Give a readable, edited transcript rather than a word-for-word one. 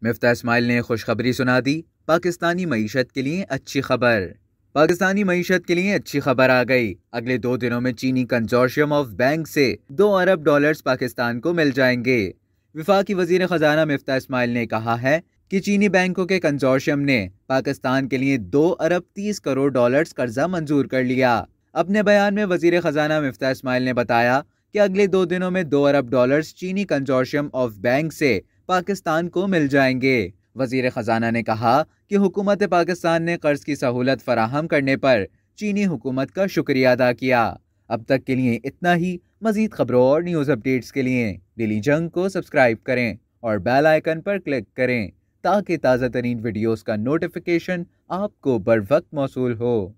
मिफ्ता इस्माइल ने खुशखबरी सुना दी। पाकिस्तानी मईशत के लिए अच्छी खबर। पाकिस्तानी मईशत के लिए अच्छी खबर आ गई। अगले 2 दिनों में चीनी कंसोर्शियम ऑफ बैंक से $2 अरब पाकिस्तान को मिल जाएंगे। विफाकी वजीर खजाना मिफ्ता इस्माइल ने कहा है कि चीनी बैंकों के कंसोर्शियम ने पाकिस्तान के लिए $2 अरब 30 करोड़ कर्जा मंजूर कर लिया। अपने बयान में वजीर खजाना मिफ्ता इस्माइल ने बताया कि अगले 2 दिनों में $2 अरब चीनी कंसोर्शियम ऑफ बैंक से पाकिस्तान को मिल जाएंगे। वजीर खजाना ने कहा कि हुकूमत पाकिस्तान ने कर्ज की सहूलत फराहम करने पर चीनी हुकूमत का शुक्रिया अदा किया। अब तक के लिए इतना ही। मजीद खबरों और न्यूज़ अपडेट्स के लिए डेली जंग को सब्सक्राइब करें और बेल आइकन पर क्लिक करें ताकि ताज़ा तरीन वीडियोस का नोटिफिकेशन आपको बर वक्त मौसूल हो।